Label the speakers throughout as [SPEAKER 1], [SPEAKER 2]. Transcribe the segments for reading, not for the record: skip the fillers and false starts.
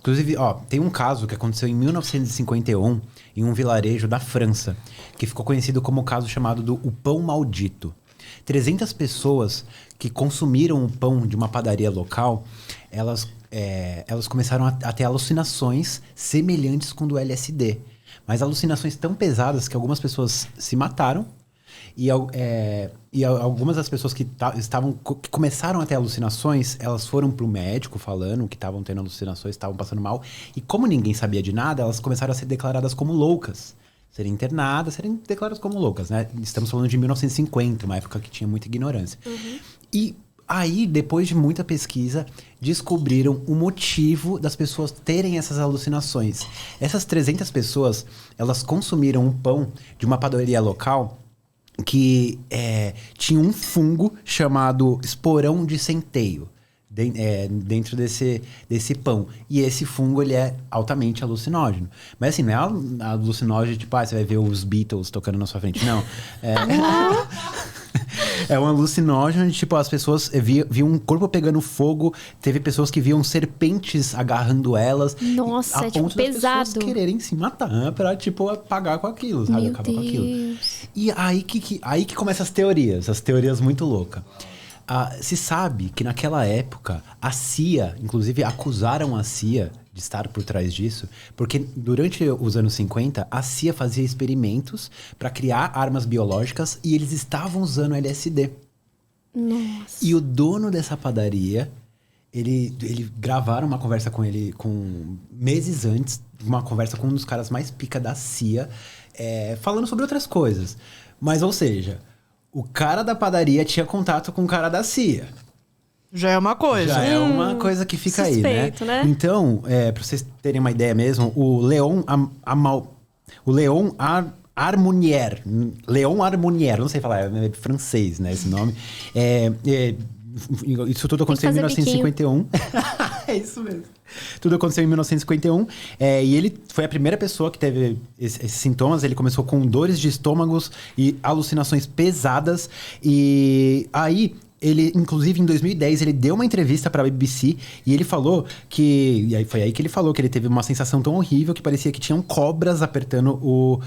[SPEAKER 1] Inclusive, ó, tem um caso que aconteceu em 1951 em um vilarejo da França, que ficou conhecido como o caso chamado do O Pão Maldito. 300 pessoas que consumiram o pão de uma padaria local, elas começaram a ter alucinações semelhantes com do LSD. Mas alucinações tão pesadas que algumas pessoas se mataram e algumas das pessoas que começaram a ter alucinações, elas foram pro médico falando que estavam tendo alucinações, estavam passando mal. E como ninguém sabia de nada, elas começaram a ser declaradas como loucas. Serem internadas, serem declaradas como loucas, né? Estamos falando de 1950, uma época que tinha muita ignorância.
[SPEAKER 2] Uhum.
[SPEAKER 1] E aí, depois de muita pesquisa, descobriram o motivo das pessoas terem essas alucinações. Essas 300 pessoas, elas consumiram um pão de uma padaria local que tinha um fungo chamado esporão de centeio dentro desse pão. E esse fungo, ele é altamente alucinógeno. Mas assim, não é alucinógeno, tipo, você vai ver os Beatles tocando na sua frente. Não. É um alucinógeno, tipo, as pessoas viam um corpo pegando fogo, teve pessoas que viam serpentes agarrando elas.
[SPEAKER 2] Nossa,
[SPEAKER 1] a ponto
[SPEAKER 2] pesado.
[SPEAKER 1] das pessoas quererem se matar pra, tipo, apagar com aquilo, sabe?
[SPEAKER 2] Meu
[SPEAKER 1] Acabar
[SPEAKER 2] Deus.
[SPEAKER 1] com aquilo. E aí que começam as teorias muito loucas. Se sabe que naquela época, a CIA, inclusive acusaram a CIA de estar por trás disso, porque durante os anos 50, a CIA fazia experimentos para criar armas biológicas e eles estavam usando LSD.
[SPEAKER 2] Nossa.
[SPEAKER 1] E o dono dessa padaria, ele gravaram uma conversa com ele meses antes, uma conversa com um dos caras mais pica da CIA, falando sobre outras coisas. Mas, ou seja, o cara da padaria tinha contato com o cara da CIA.
[SPEAKER 3] Já é uma coisa.
[SPEAKER 1] Já é uma coisa que fica
[SPEAKER 2] suspeito,
[SPEAKER 1] aí, né?
[SPEAKER 2] né?
[SPEAKER 1] Então, pra vocês terem uma ideia mesmo, o Leon Harmonier, não sei falar, é francês, né, esse nome. Isso tudo aconteceu em 1951. É isso mesmo. Tudo aconteceu em 1951. E ele foi a primeira pessoa que teve esses sintomas. Ele começou com dores de estômagos e alucinações pesadas. E aí, ele, inclusive, em 2010, ele deu uma entrevista para a BBC e ele falou que... E aí foi aí que ele falou que ele teve uma sensação tão horrível que parecia que tinham cobras apertando o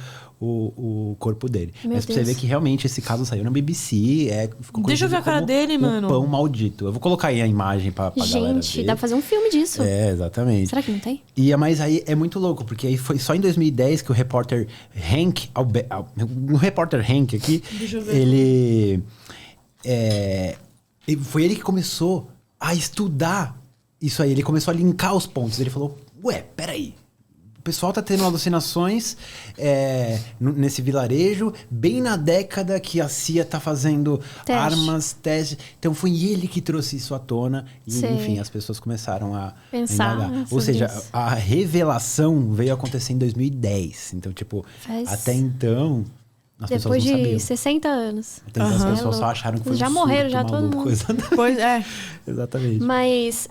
[SPEAKER 1] corpo dele. Mas pra você ver que realmente esse caso saiu na BBC. Ficou
[SPEAKER 3] Deixa eu ver a cara dele, mano.
[SPEAKER 1] O Pão Maldito. Eu vou colocar aí a imagem pra galera ver.
[SPEAKER 2] Gente, dá pra fazer um filme disso.
[SPEAKER 1] Exatamente.
[SPEAKER 2] Será que não tem?
[SPEAKER 1] Mas aí é muito louco, porque aí foi só em 2010 que o repórter Hank... O repórter Hank aqui,
[SPEAKER 3] Deixa eu ver.
[SPEAKER 1] foi ele que começou a estudar isso aí. Ele começou a linkar os pontos. Ele falou, peraí. O pessoal tá tendo alucinações nesse vilarejo, bem na década que a CIA tá fazendo testes. Então foi ele que trouxe isso à tona. E, enfim, as pessoas começaram a
[SPEAKER 2] pensar.
[SPEAKER 1] Indagar. Ou seja, a revelação veio acontecer em 2010. Então, tipo, até então... As
[SPEAKER 2] depois
[SPEAKER 1] pessoas não
[SPEAKER 2] de
[SPEAKER 1] sabiam.
[SPEAKER 2] 60 anos.
[SPEAKER 1] Então, as pessoas só acharam que foi
[SPEAKER 2] já
[SPEAKER 1] um
[SPEAKER 2] morreram,
[SPEAKER 1] surto
[SPEAKER 2] já todo
[SPEAKER 1] maluco.
[SPEAKER 2] mundo.
[SPEAKER 3] Pois é.
[SPEAKER 1] Exatamente.
[SPEAKER 2] Mas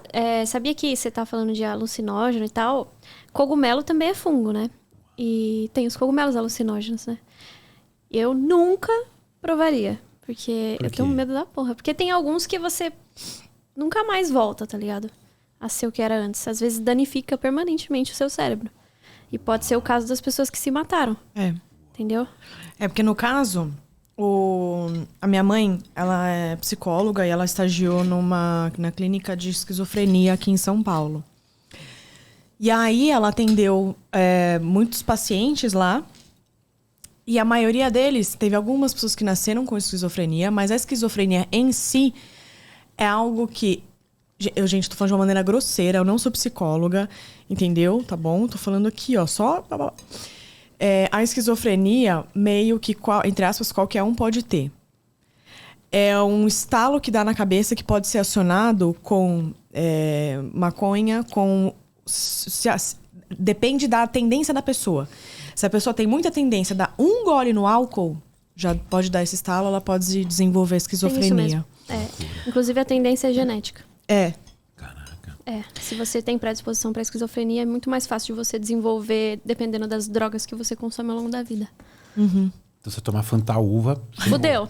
[SPEAKER 2] sabia que você tá falando de alucinógeno e tal? Cogumelo também é fungo, né? E tem os cogumelos alucinógenos, né? Eu nunca provaria. Porque eu tenho medo da porra. Porque tem alguns que você nunca mais volta, tá ligado? A ser o que era antes. Às vezes danifica permanentemente o seu cérebro. E pode ser o caso das pessoas que se mataram. Entendeu?
[SPEAKER 3] Porque no caso, a minha mãe, ela é psicóloga e ela estagiou na clínica de esquizofrenia aqui em São Paulo. E aí ela atendeu muitos pacientes lá. E a maioria deles, teve algumas pessoas que nasceram com esquizofrenia, mas a esquizofrenia em si é algo que... Gente, tô falando de uma maneira grosseira, eu não sou psicóloga, entendeu? Tá bom? Tô falando aqui, ó, só... a esquizofrenia, meio que, entre aspas, qualquer um pode ter. É um estalo que dá na cabeça que pode ser acionado com maconha, depende da tendência da pessoa. Se a pessoa tem muita tendência a dar um gole no álcool, já pode dar esse estalo, ela pode desenvolver esquizofrenia.
[SPEAKER 2] Tem isso mesmo. Inclusive, a tendência é genética.
[SPEAKER 1] Caraca.
[SPEAKER 2] Se você tem predisposição para esquizofrenia, é muito mais fácil de você desenvolver, dependendo das drogas que você consome ao longo da vida.
[SPEAKER 3] Uhum.
[SPEAKER 1] Então, se eu tomar Fantaúva...
[SPEAKER 2] Fudeu.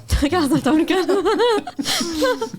[SPEAKER 2] Não tô brincando.